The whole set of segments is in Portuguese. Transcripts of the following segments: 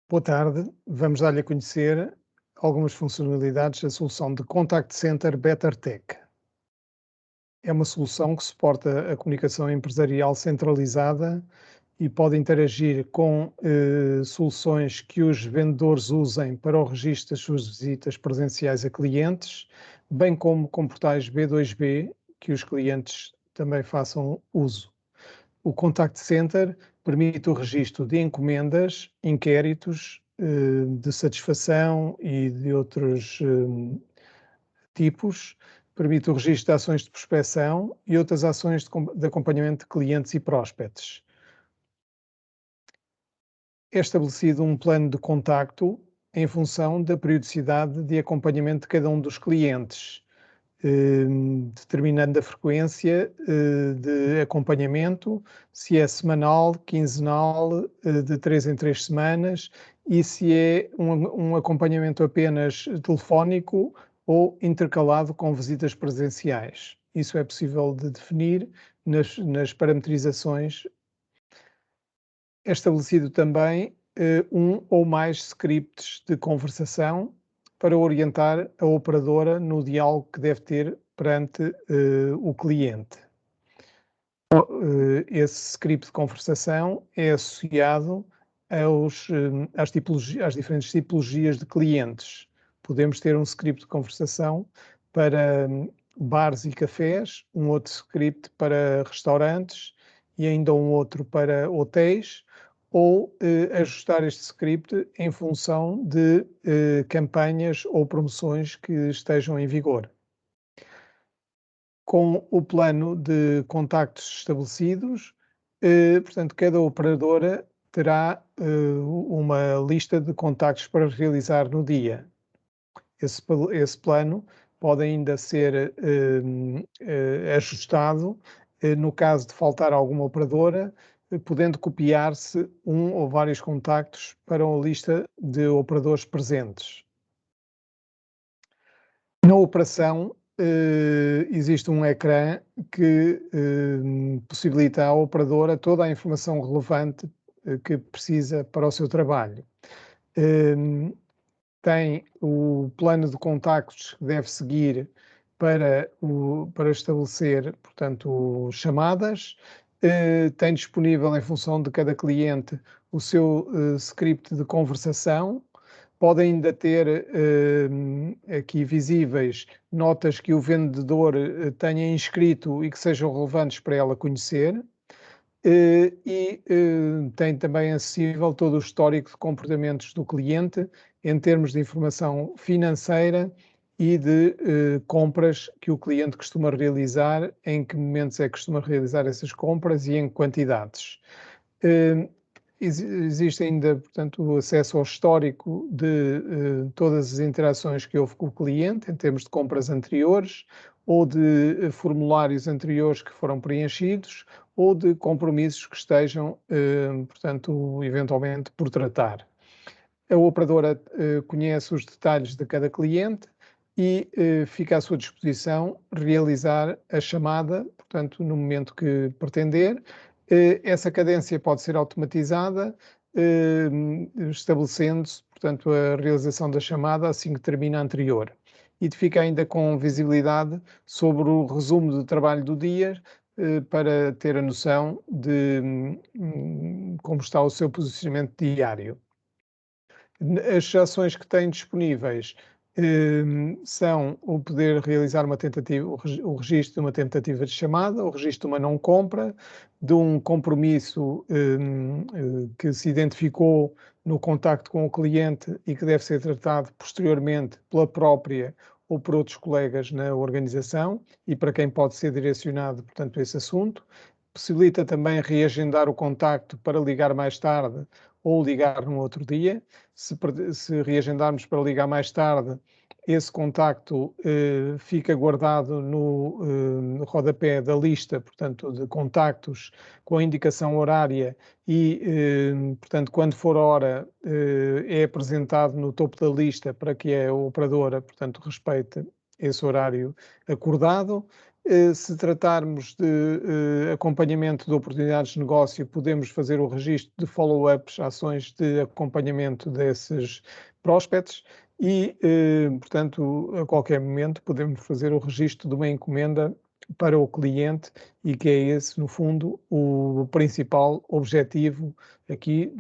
Boa tarde, vamos dar-lhe a conhecer algumas funcionalidades da solução de Contact Center BetterTech. É uma solução que suporta a comunicação empresarial centralizada e pode interagir com soluções que os vendedores usem para o registro das suas visitas presenciais a clientes, bem como com portais B2B que os clientes também façam uso. O Contact Center permite o registro de encomendas, inquéritos, de satisfação e de outros tipos, permite o registro de ações de prospecção e outras ações de acompanhamento de clientes e prospects. É estabelecido um plano de contacto em função da periodicidade de acompanhamento de cada um dos clientes, determinando a frequência de acompanhamento, se é semanal, quinzenal, de 3 em 3 semanas, e se é um acompanhamento apenas telefónico ou intercalado com visitas presenciais. Isso é possível de definir nas parametrizações. É estabelecido também um ou mais scripts de conversação para orientar a operadora no diálogo que deve ter perante o cliente. Esse script de conversação é associado às diferentes tipologias de clientes. Podemos ter um script de conversação para bares e cafés, um outro script para restaurantes e ainda um outro para hotéis, ou ajustar este script em função de campanhas ou promoções que estejam em vigor. Com o plano de contactos estabelecidos, portanto, cada operadora terá uma lista de contactos para realizar no dia. Esse plano pode ainda ser ajustado no caso de faltar alguma operadora, podendo copiar-se um ou vários contactos para uma lista de operadores presentes. Na operação, existe um ecrã que possibilita à operadora toda a informação relevante que precisa para o seu trabalho. Tem o plano de contactos que deve seguir para estabelecer, portanto, chamadas. Tem disponível, em função de cada cliente, o seu script de conversação. Pode ainda ter aqui visíveis notas que o vendedor tenha inscrito e que sejam relevantes para ela conhecer. Tem também acessível todo o histórico de comportamentos do cliente em termos de informação financeira e de compras que o cliente costuma realizar, em que momentos é que costuma realizar essas compras e em quantidades. Existe ainda, portanto, o acesso ao histórico de todas as interações que houve com o cliente, em termos de compras anteriores, ou de formulários anteriores que foram preenchidos, ou de compromissos que estejam, portanto, eventualmente por tratar. A operadora conhece os detalhes de cada cliente e fica à sua disposição realizar a chamada, portanto, no momento que pretender. Essa cadência pode ser automatizada, estabelecendo-se, portanto, a realização da chamada assim que termina a anterior. E fica ainda com visibilidade sobre o resumo do trabalho do dia, para ter a noção de como está o seu posicionamento diário. As ações que tem disponíveis são o poder realizar uma tentativa, o registro de uma tentativa de chamada, o registro de uma não compra, de um compromisso que se identificou no contacto com o cliente e que deve ser tratado posteriormente pela própria ou por outros colegas na organização e para quem pode ser direcionado, portanto, esse assunto. Possibilita também reagendar o contacto para ligar mais tarde ou ligar num outro dia. Se reagendarmos para ligar mais tarde, esse contacto fica guardado no rodapé da lista, portanto, de contactos com a indicação horária e, portanto, quando for a hora, é apresentado no topo da lista para que a operadora, portanto, respeite esse horário acordado. Se tratarmos de acompanhamento de oportunidades de negócio, podemos fazer o registro de follow-ups, ações de acompanhamento desses prospects e, portanto, a qualquer momento podemos fazer o registro de uma encomenda para o cliente e que é esse, no fundo, o principal objetivo aqui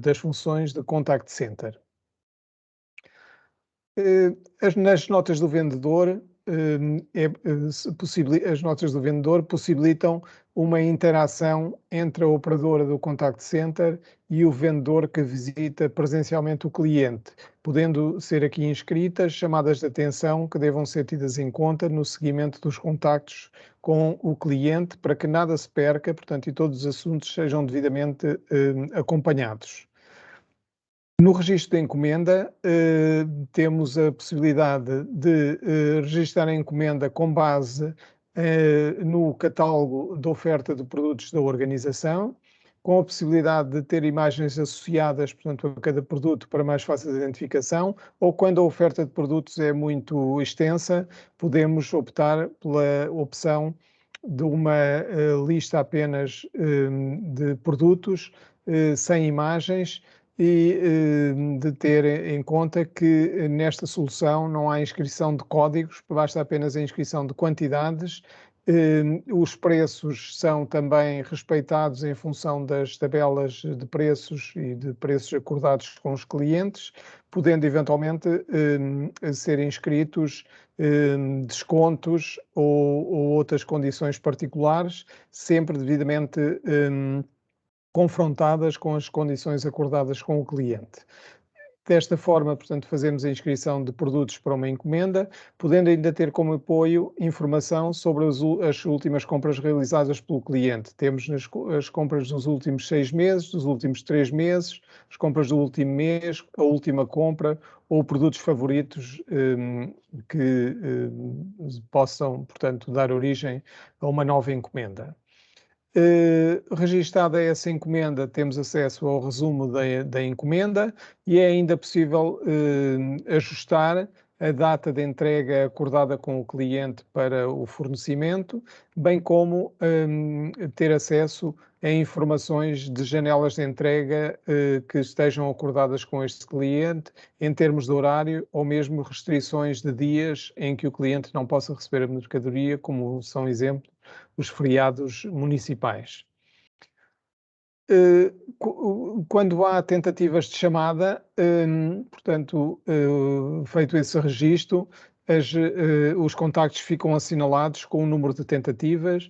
das funções de contact center. Nas notas do vendedor, as notas do vendedor possibilitam uma interação entre a operadora do contact center e o vendedor que visita presencialmente o cliente, podendo ser aqui inscritas chamadas de atenção que devam ser tidas em conta no seguimento dos contactos com o cliente para que nada se perca, portanto, e todos os assuntos sejam devidamente acompanhados. No registro de encomenda, temos a possibilidade de registar a encomenda com base no catálogo de oferta de produtos da organização, com a possibilidade de ter imagens associadas, portanto, a cada produto para mais fácil identificação, ou quando a oferta de produtos é muito extensa, podemos optar pela opção de uma lista apenas de produtos, sem imagens, e de ter em conta que nesta solução não há inscrição de códigos, basta apenas a inscrição de quantidades. Os preços são também respeitados em função das tabelas de preços e de preços acordados com os clientes, podendo eventualmente ser inscritos descontos ou outras condições particulares, sempre devidamente confrontadas com as condições acordadas com o cliente. Desta forma, portanto, fazemos a inscrição de produtos para uma encomenda, podendo ainda ter como apoio informação sobre as últimas compras realizadas pelo cliente. Temos as compras dos últimos 6 meses, dos últimos 3 meses, as compras do último mês, a última compra ou produtos favoritos que possam, portanto, dar origem a uma nova encomenda. Registada essa encomenda, temos acesso ao resumo da encomenda e é ainda possível ajustar a data de entrega acordada com o cliente para o fornecimento, bem como ter acesso a informações de janelas de entrega que estejam acordadas com este cliente, em termos de horário ou mesmo restrições de dias em que o cliente não possa receber a mercadoria, como são exemplo os feriados municipais. Quando há tentativas de chamada, portanto, feito esse registro, os contactos ficam assinalados com o número de tentativas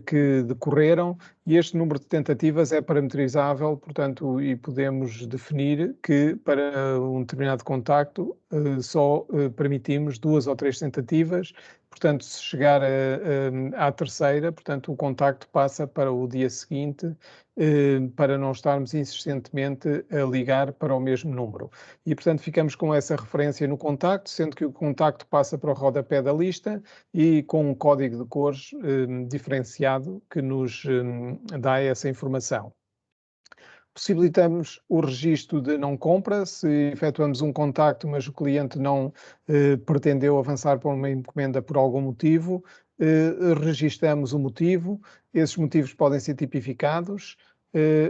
que decorreram e este número de tentativas é parametrizável, portanto, e podemos definir que para um determinado contacto só permitimos 2 ou 3 tentativas. Portanto, se chegar à terceira, portanto, o contacto passa para o dia seguinte, para não estarmos insistentemente a ligar para o mesmo número. E, portanto, ficamos com essa referência no contacto, sendo que o contacto passa para o rodapé da lista e com um código de cores diferenciado que nos dá essa informação. Possibilitamos o registro de não compra, se efetuamos um contacto, mas o cliente não pretendeu avançar para uma encomenda por algum motivo, registamos o motivo, esses motivos podem ser tipificados,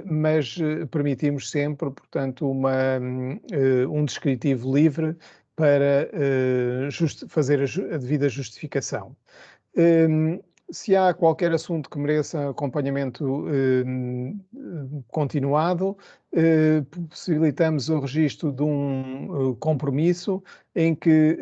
mas permitimos sempre, portanto, um descritivo livre para fazer a devida justificação. Se há qualquer assunto que mereça acompanhamento continuado, possibilitamos o registro de um compromisso em que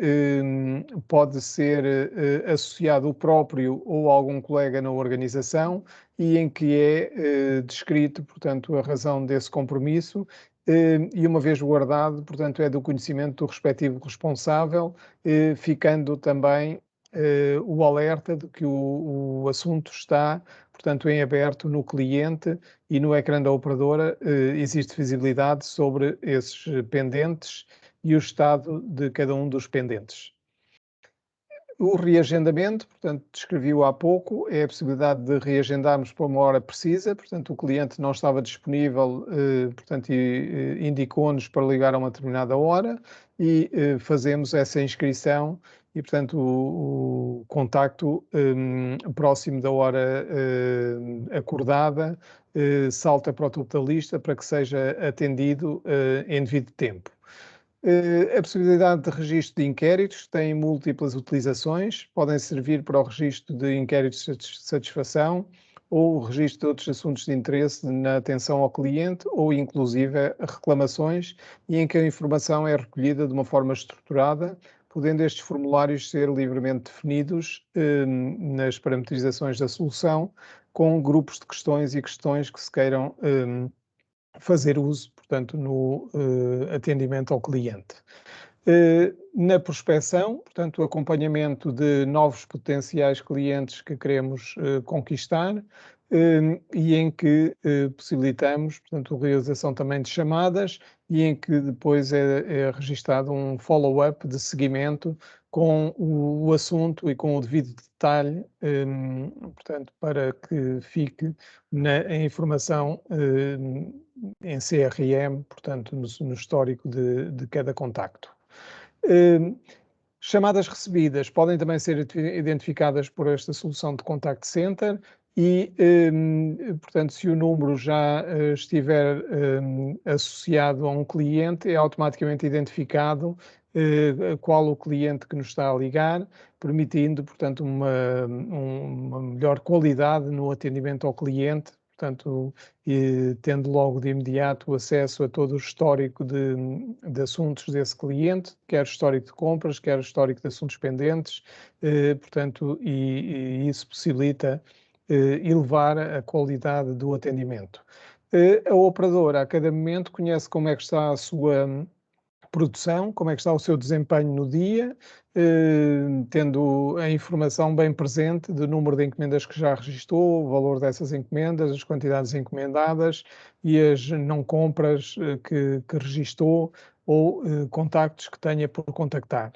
pode ser associado o próprio ou algum colega na organização e em que é descrito, portanto, a razão desse compromisso e uma vez guardado, portanto, é do conhecimento do respectivo responsável, ficando também o alerta de que o assunto está, portanto, em aberto no cliente e no ecrã da operadora existe visibilidade sobre esses pendentes e o estado de cada um dos pendentes. O reagendamento, portanto, descrevi-o há pouco, é a possibilidade de reagendarmos para uma hora precisa, portanto, o cliente não estava disponível, portanto, indicou-nos para ligar a uma determinada hora e fazemos essa inscrição e, portanto, o contacto próximo da hora acordada salta para o topo da lista para que seja atendido em devido tempo. A possibilidade de registro de inquéritos tem múltiplas utilizações, podem servir para o registro de inquéritos de satisfação ou o registro de outros assuntos de interesse na atenção ao cliente ou inclusive reclamações e em que a informação é recolhida de uma forma estruturada, podendo estes formulários ser livremente definidos nas parametrizações da solução com grupos de questões e questões que se queiram fazer uso, portanto, no atendimento ao cliente. Na prospecção, portanto, o acompanhamento de novos potenciais clientes que queremos conquistar e em que possibilitamos, portanto, a realização também de chamadas e em que depois é registado um follow-up de seguimento com o assunto e com o devido detalhe, portanto, para que fique a informação em CRM, portanto, no histórico de cada contacto. Chamadas recebidas podem também ser identificadas por esta solução de Contact Center e, portanto, se o número já estiver associado a um cliente, é automaticamente identificado qual o cliente que nos está a ligar, permitindo, portanto, uma melhor qualidade no atendimento ao cliente, portanto, tendo logo de imediato acesso a todo o histórico de assuntos desse cliente, quer o histórico de compras, quer o histórico de assuntos pendentes, portanto, e isso possibilita elevar a qualidade do atendimento. A operadora, a cada momento, conhece como é que está a sua produção, como é que está o seu desempenho no dia, tendo a informação bem presente do número de encomendas que já registou, o valor dessas encomendas, as quantidades encomendadas e as não compras que registou ou contactos que tenha por contactar.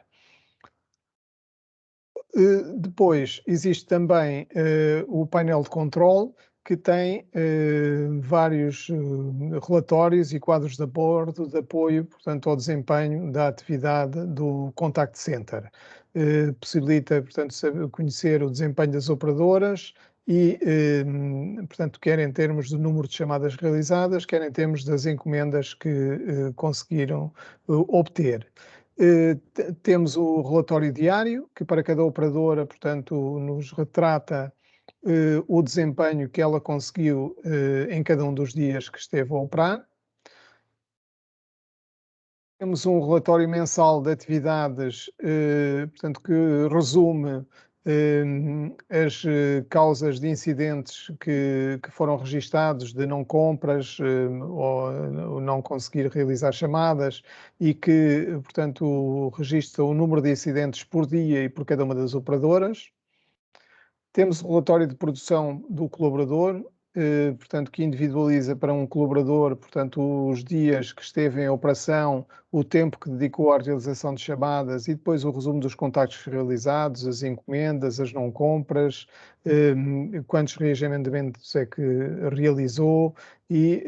Depois existe também o painel de controle, que tem vários relatórios e quadros de bordo de apoio, portanto, ao desempenho da atividade do Contact Center. Possibilita, portanto, conhecer o desempenho das operadoras e, portanto, quer em termos do número de chamadas realizadas, quer em termos das encomendas que conseguiram obter. Temos o relatório diário, que para cada operadora, portanto, nos retrata o desempenho que ela conseguiu em cada um dos dias que esteve a operar. Temos um relatório mensal de atividades, portanto, que resume as causas de incidentes que foram registados de não compras ou não conseguir realizar chamadas e que, portanto, registra o número de incidentes por dia e por cada uma das operadoras. Temos o relatório de produção do colaborador, portanto, que individualiza para um colaborador, portanto, os dias que esteve em operação, o tempo que dedicou à realização de chamadas e depois o resumo dos contactos realizados, as encomendas, as não compras, quantos reagendamentos é que realizou e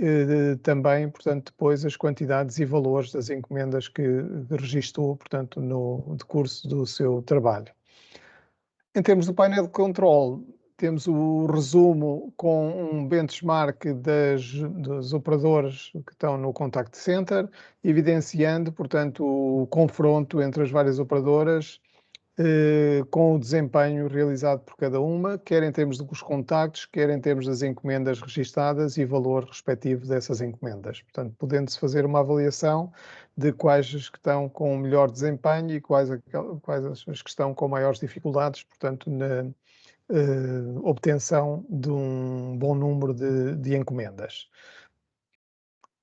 também, portanto, depois as quantidades e valores das encomendas que registou, portanto, no decurso do seu trabalho. Em termos do painel de controle, temos o resumo com um benchmark dos operadores que estão no Contact Center, evidenciando, portanto, o confronto entre as várias operadoras com o desempenho realizado por cada uma, quer em termos dos contactos, quer em termos das encomendas registadas e valor respectivo dessas encomendas. Portanto, podendo-se fazer uma avaliação de quais as que estão com melhor desempenho e quais as que estão com maiores dificuldades, portanto, na obtenção de um bom número de encomendas.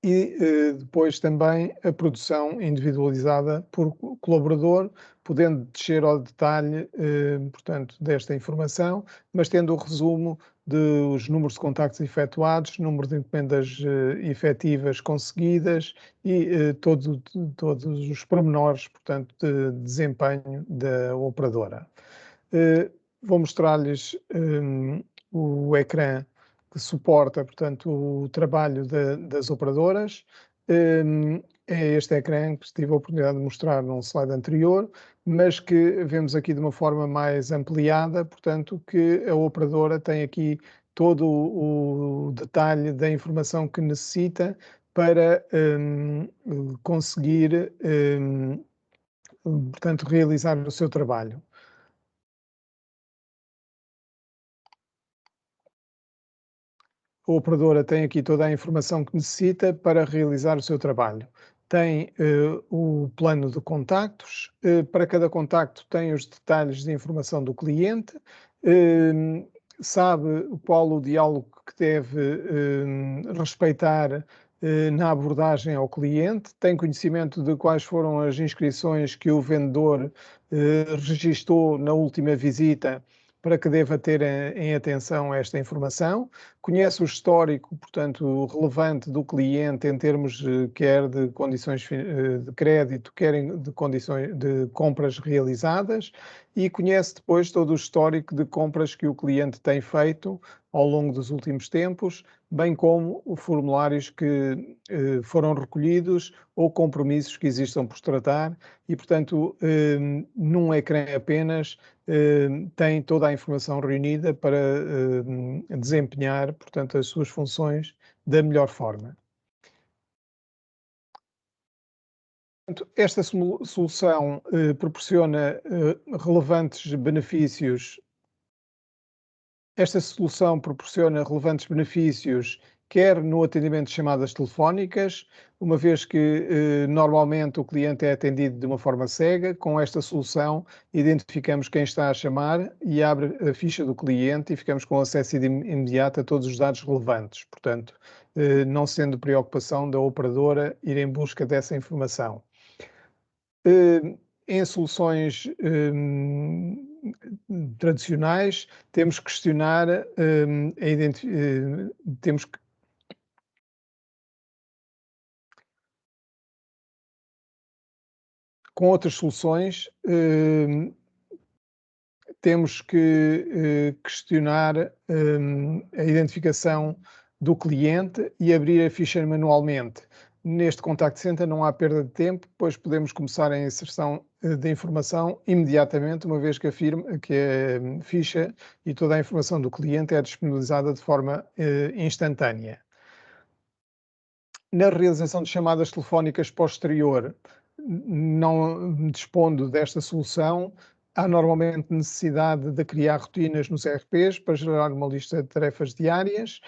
e depois também a produção individualizada por colaborador, podendo descer ao detalhe, portanto, desta informação, mas tendo o resumo dos números de contactos efetuados, número de encomendas efetivas conseguidas e todos os pormenores, portanto, de desempenho da operadora. Vou mostrar-lhes o ecrã que suporta, portanto, o trabalho das operadoras. É este ecrã que tive a oportunidade de mostrar num slide anterior, mas que vemos aqui de uma forma mais ampliada, portanto, que a operadora tem aqui todo o detalhe da informação que necessita para conseguir, portanto, realizar o seu trabalho. A operadora tem aqui toda a informação que necessita para realizar o seu trabalho. Tem o plano de contactos, para cada contacto tem os detalhes de informação do cliente, sabe qual o diálogo que deve respeitar na abordagem ao cliente, tem conhecimento de quais foram as inscrições que o vendedor registou na última visita para que deva ter em atenção esta informação, conhece o histórico, portanto, relevante do cliente em termos quer de condições de crédito, quer de condições de compras realizadas e conhece depois todo o histórico de compras que o cliente tem feito ao longo dos últimos tempos, bem como os formulários que foram recolhidos ou compromissos que existam por tratar e, portanto, num ecrã apenas tem toda a informação reunida para desempenhar, portanto, as suas funções da melhor forma. Portanto, esta solução proporciona relevantes benefícios. Esta solução proporciona relevantes benefícios, quer no atendimento de chamadas telefónicas, uma vez que normalmente o cliente é atendido de uma forma cega. Com esta solução, identificamos quem está a chamar e abre a ficha do cliente e ficamos com acesso imediato a todos os dados relevantes. Portanto, não sendo preocupação da operadora ir em busca dessa informação. Em soluções tradicionais, temos que questionar temos que com outras soluções, temos que questionar a identificação do cliente e abrir a ficha manualmente. Neste contact center não há perda de tempo, pois podemos começar a inserção da informação imediatamente, uma vez que a ficha e toda a informação do cliente é disponibilizada de forma instantânea. Na realização de chamadas telefónicas posterior, não dispondo desta solução, há normalmente necessidade de criar rotinas nos ERPs para gerar uma lista de tarefas diárias.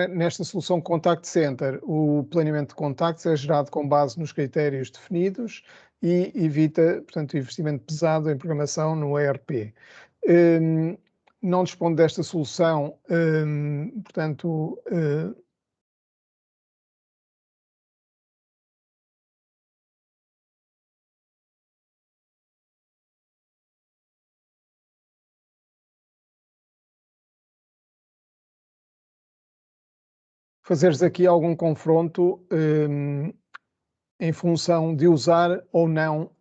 Nesta solução Contact Center, o planeamento de contactos é gerado com base nos critérios definidos e evita, portanto, o investimento pesado em programação no ERP. Não dispondo desta solução, portanto, fazeres aqui algum confronto em função de usar ou não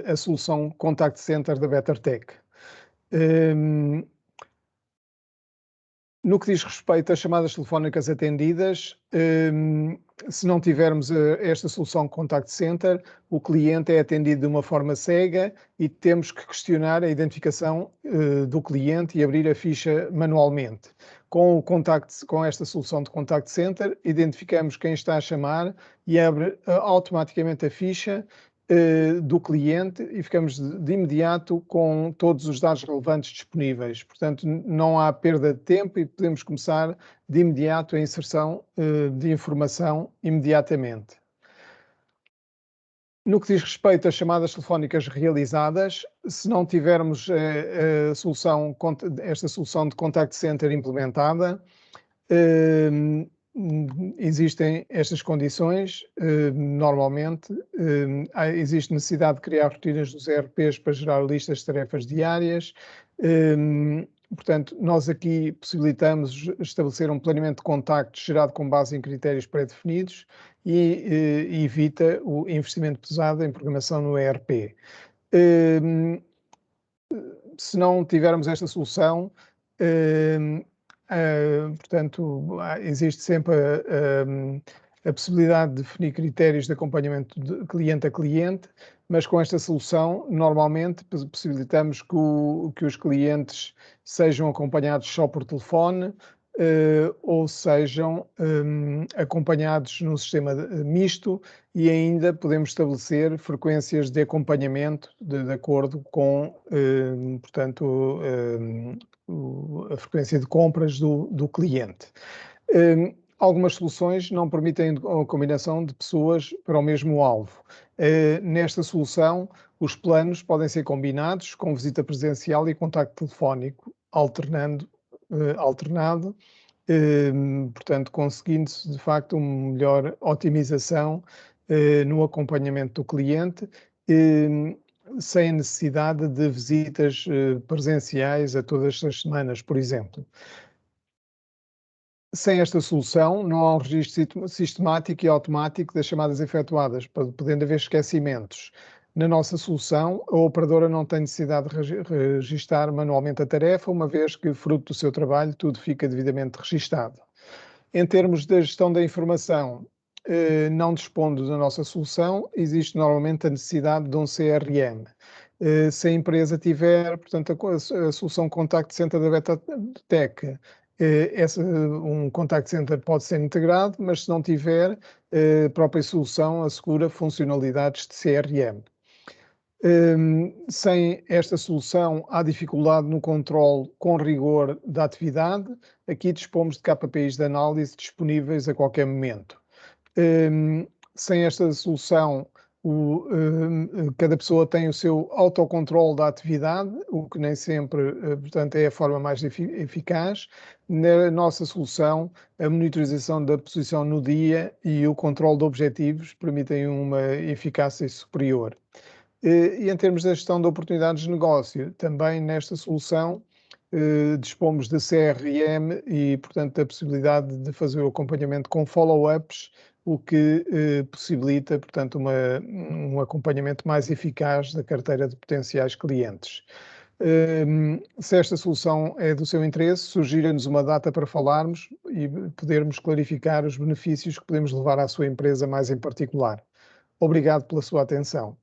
a solução Contact Center da BetterTech. No que diz respeito às chamadas telefónicas atendidas, se não tivermos esta solução Contact Center, o cliente é atendido de uma forma cega e temos que questionar a identificação do cliente e abrir a ficha manualmente. Com esta solução de Contact Center, identificamos quem está a chamar e abre automaticamente a ficha do cliente e ficamos de imediato com todos os dados relevantes disponíveis. Portanto, não há perda de tempo e podemos começar de imediato a inserção de informação imediatamente. No que diz respeito às chamadas telefónicas realizadas, se não tivermos esta solução de Contact Center implementada, existem estas condições, normalmente, existe necessidade de criar rotinas dos ERPs para gerar listas de tarefas diárias. Portanto, nós aqui possibilitamos estabelecer um planeamento de contactos gerado com base em critérios pré-definidos e evita o investimento pesado em programação no ERP. Se não tivermos esta solução, portanto, existe sempre a possibilidade de definir critérios de acompanhamento de cliente a cliente, mas com esta solução, normalmente, possibilitamos que os clientes sejam acompanhados só por telefone, ou sejam acompanhados num sistema misto e ainda podemos estabelecer frequências de acompanhamento de acordo com, portanto, a frequência de compras do cliente. Algumas soluções não permitem a combinação de pessoas para o mesmo alvo. Nesta solução, os planos podem ser combinados com visita presencial e contacto telefónico, alternado, portanto, conseguindo-se de facto uma melhor otimização no acompanhamento do cliente, sem a necessidade de visitas presenciais a todas as semanas, por exemplo. Sem esta solução, não há um registro sistemático e automático das chamadas efetuadas, podendo haver esquecimentos. Na nossa solução, a operadora não tem necessidade de registar manualmente a tarefa, uma vez que, fruto do seu trabalho, tudo fica devidamente registado. Em termos da gestão da informação, não dispondo da nossa solução, existe normalmente a necessidade de um CRM. Se a empresa tiver, portanto, a solução Contact Center da Betatec, um contact center pode ser integrado, mas se não tiver, a própria solução assegura funcionalidades de CRM. Sem esta solução, há dificuldade no controle com rigor da atividade. Aqui dispomos de KPIs de análise disponíveis a qualquer momento. Sem esta solução, cada pessoa tem o seu autocontrole da atividade, o que nem sempre, portanto, é a forma mais eficaz. Na nossa solução, a monitorização da posição no dia e o controle de objetivos permitem uma eficácia superior. E em termos da gestão de oportunidades de negócio, também nesta solução dispomos de CRM e, portanto, da possibilidade de fazer o acompanhamento com follow-ups, o que possibilita, portanto, um acompanhamento mais eficaz da carteira de potenciais clientes. Se esta solução é do seu interesse, sugira-nos uma data para falarmos e podermos clarificar os benefícios que podemos levar à sua empresa mais em particular. Obrigado pela sua atenção.